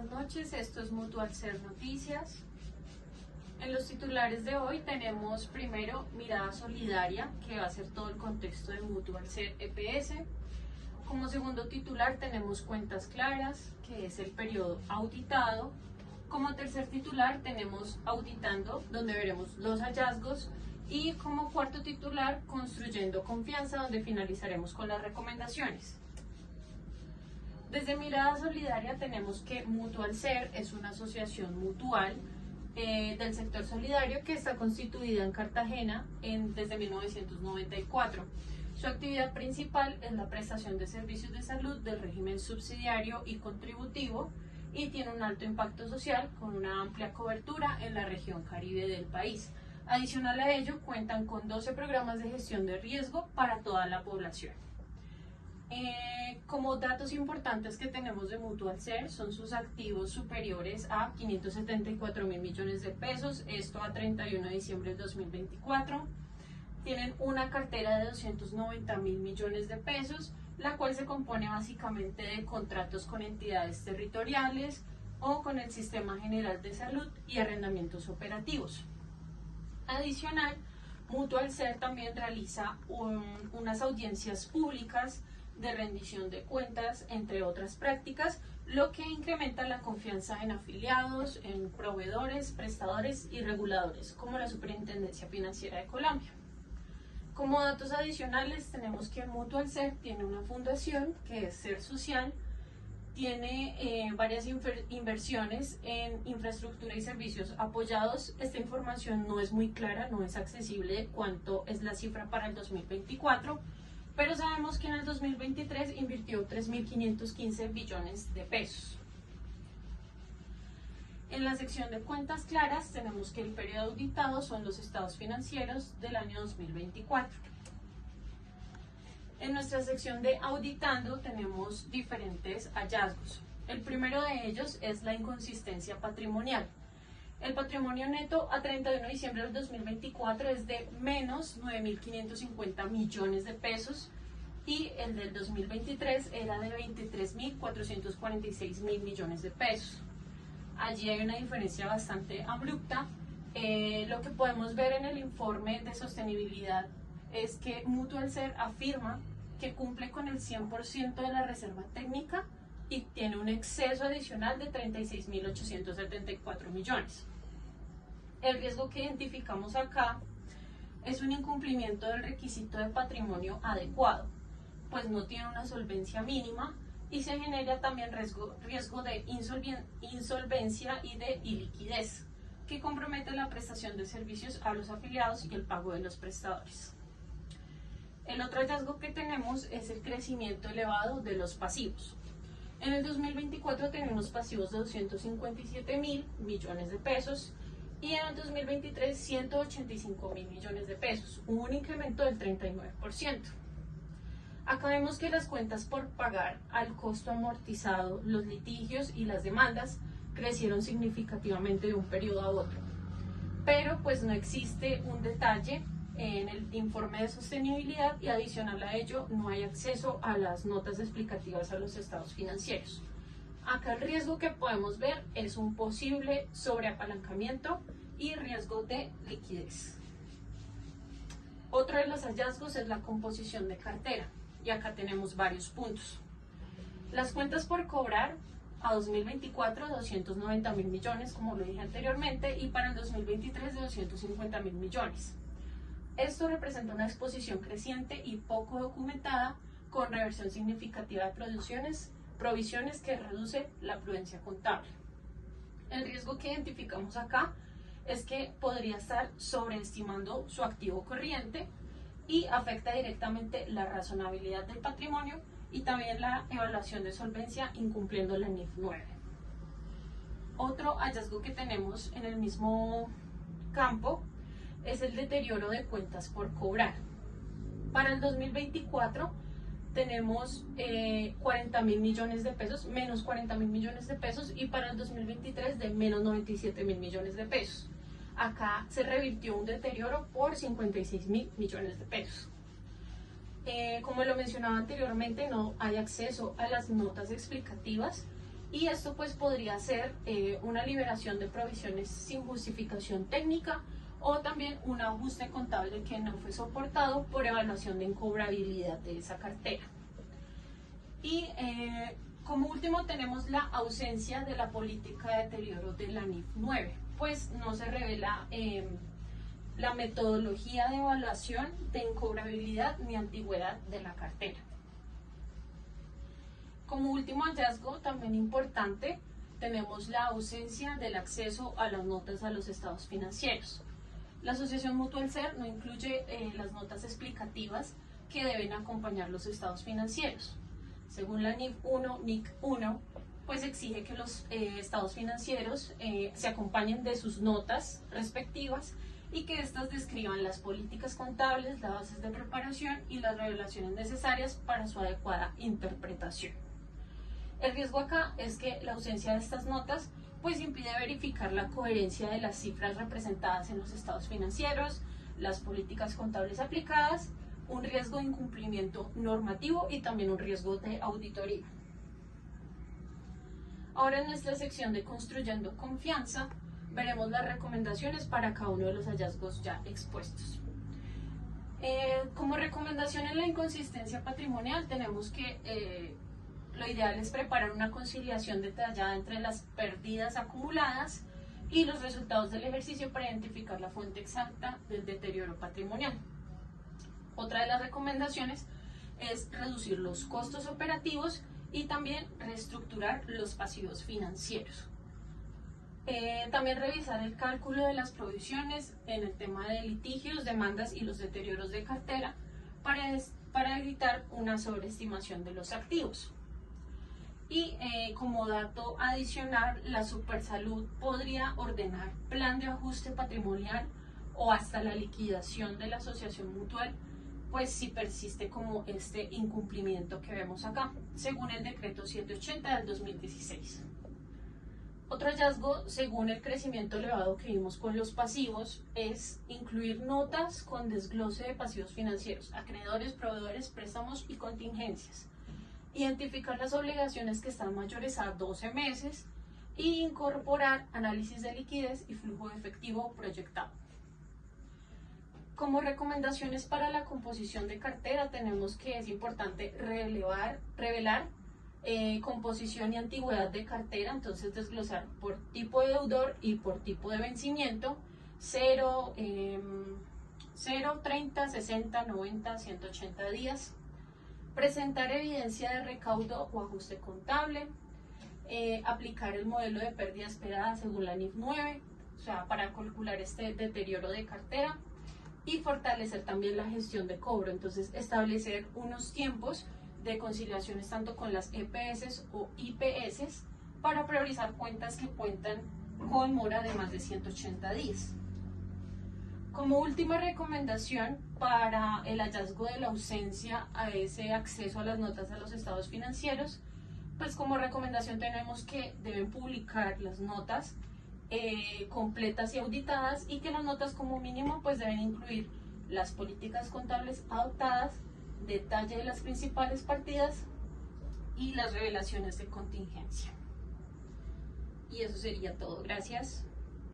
buenas noches, esto es Mutual Ser Noticias. En los titulares de hoy tenemos primero Mirada Solidaria, que va a ser todo el contexto de Mutual Ser EPS. Como segundo titular tenemos Cuentas Claras, que es el periodo auditado. Como tercer titular tenemos Auditando, donde veremos los hallazgos. Y como cuarto titular, Construyendo Confianza, donde finalizaremos con las recomendaciones. Desde Mirada Solidaria tenemos que Mutual Ser es una asociación mutual del sector solidario que está constituida en Cartagena desde 1994. Su actividad principal es la prestación de servicios de salud del régimen subsidiario y contributivo y tiene un alto impacto social con una amplia cobertura en la región Caribe del país. Adicional a ello, cuentan con 12 programas de gestión de riesgo para toda la población. Como datos importantes que tenemos de Mutual Ser son sus activos superiores a 574.000 millones de pesos, esto a 31 de diciembre del 2024. Tienen una cartera de 290.000 millones de pesos, la cual se compone básicamente de contratos con entidades territoriales o con el Sistema General de Salud y arrendamientos operativos. Adicional, Mutual Ser también realiza unas audiencias públicas de rendición de cuentas, entre otras prácticas, lo que incrementa la confianza en afiliados, en proveedores, prestadores y reguladores, como la Superintendencia Financiera de Colombia. Como datos adicionales, tenemos que Mutual Ser tiene una fundación que es Ser Social, tiene varias inversiones en infraestructura y servicios apoyados. Esta información no es muy clara, no es accesible de cuánto es la cifra para el 2024, pero sabemos que en el 2023 invirtió 3.515 billones de pesos. En la sección de Cuentas Claras tenemos que el periodo auditado son los estados financieros del año 2024. En nuestra sección de Auditando tenemos diferentes hallazgos. El primero de ellos es la inconsistencia patrimonial. El patrimonio neto a 31 de diciembre del 2024 es de menos 9.550 millones de pesos y el del 2023 era de 23.446 millones de pesos. Allí hay una diferencia bastante abrupta. Lo que podemos ver en el informe de sostenibilidad es que Mutual Ser afirma que cumple con el 100% de la reserva técnica y tiene un exceso adicional de 36.874 millones. El riesgo que identificamos acá es un incumplimiento del requisito de patrimonio adecuado, pues no tiene una solvencia mínima y se genera también riesgo de insolvencia y de iliquidez, que compromete la prestación de servicios a los afiliados y el pago de los prestadores. El otro hallazgo que tenemos es el crecimiento elevado de los pasivos. En el 2024 tenemos pasivos de 257.000 millones de pesos y en el 2023 185.000 millones de pesos, un incremento del 39%. Acá vemos que las cuentas por pagar al costo amortizado, los litigios y las demandas crecieron significativamente de un periodo a otro, pero pues no existe un detalle en el informe de sostenibilidad y adicional a ello no hay acceso a las notas explicativas a los estados financieros. Acá el riesgo que podemos ver es un posible sobreapalancamiento y riesgo de liquidez. Otro de los hallazgos es la composición de cartera y acá tenemos varios puntos. Las cuentas por cobrar a 2024 290.000 millones, como lo dije anteriormente, y para el 2023 de 250.000 millones. Esto representa una exposición creciente y poco documentada con reversión significativa de provisiones que reduce la prudencia contable. El riesgo que identificamos acá es que podría estar sobreestimando su activo corriente y afecta directamente la razonabilidad del patrimonio y también la evaluación de solvencia incumpliendo la NIF 9. Otro hallazgo que tenemos en el mismo campo es el deterioro de cuentas por cobrar. Para el 2024 tenemos 40.000 millones de pesos, menos 40.000 millones de pesos, y para el 2023 de menos 97.000 millones de pesos. Acá se revirtió un deterioro por 56.000 millones de pesos. Como lo mencionaba anteriormente, no hay acceso a las notas explicativas y esto pues podría ser una liberación de provisiones sin justificación técnica o también un ajuste contable que no fue soportado por evaluación de incobrabilidad de esa cartera. Y como último tenemos la ausencia de la política de deterioro de la NIF 9, pues no se revela la metodología de evaluación de incobrabilidad ni antigüedad de la cartera. Como último hallazgo, también importante, tenemos la ausencia del acceso a las notas a los estados financieros. La Asociación Mutual Ser no incluye las notas explicativas que deben acompañar los estados financieros. Según la NIF 1, NIC 1, pues exige que los estados financieros se acompañen de sus notas respectivas y que éstas describan las políticas contables, las bases de preparación y las revelaciones necesarias para su adecuada interpretación. El riesgo acá es que la ausencia de estas notas pues impide verificar la coherencia de las cifras representadas en los estados financieros, las políticas contables aplicadas, un riesgo de incumplimiento normativo y también un riesgo de auditoría. Ahora en nuestra sección de Construyendo Confianza veremos las recomendaciones para cada uno de los hallazgos ya expuestos. Como recomendación en la inconsistencia patrimonial tenemos que lo ideal es preparar una conciliación detallada entre las pérdidas acumuladas y los resultados del ejercicio para identificar la fuente exacta del deterioro patrimonial. Otra de las recomendaciones es reducir los costos operativos y también reestructurar los pasivos financieros. También revisar el cálculo de las provisiones en el tema de litigios, demandas y los deterioros de cartera para evitar una sobreestimación de los activos. Y como dato adicional, la Supersalud podría ordenar plan de ajuste patrimonial o hasta la liquidación de la asociación mutual, pues si persiste como este incumplimiento que vemos acá, según el decreto 780 del 2016. Otro hallazgo, según el crecimiento elevado que vimos con los pasivos, es incluir notas con desglose de pasivos financieros, acreedores, proveedores, préstamos y contingencias. Identificar las obligaciones que están mayores a 12 meses e incorporar análisis de liquidez y flujo de efectivo proyectado. Como recomendaciones para la composición de cartera tenemos que es importante revelar composición y antigüedad de cartera, entonces desglosar por tipo de deudor y por tipo de vencimiento, 0, 30, 60, 90, 180 días. Presentar evidencia de recaudo o ajuste contable, aplicar el modelo de pérdida esperada según la NIF 9, o sea, para calcular este deterioro de cartera, y fortalecer también la gestión de cobro, entonces establecer unos tiempos de conciliaciones tanto con las EPS o IPS para priorizar cuentas que cuentan con mora de más de 180 días. Como última recomendación para el hallazgo de la ausencia a ese acceso a las notas a los estados financieros, pues como recomendación tenemos que deben publicar las notas completas y auditadas y que las notas como mínimo pues deben incluir las políticas contables adoptadas, detalle de las principales partidas y las revelaciones de contingencia. Y eso sería todo. Gracias.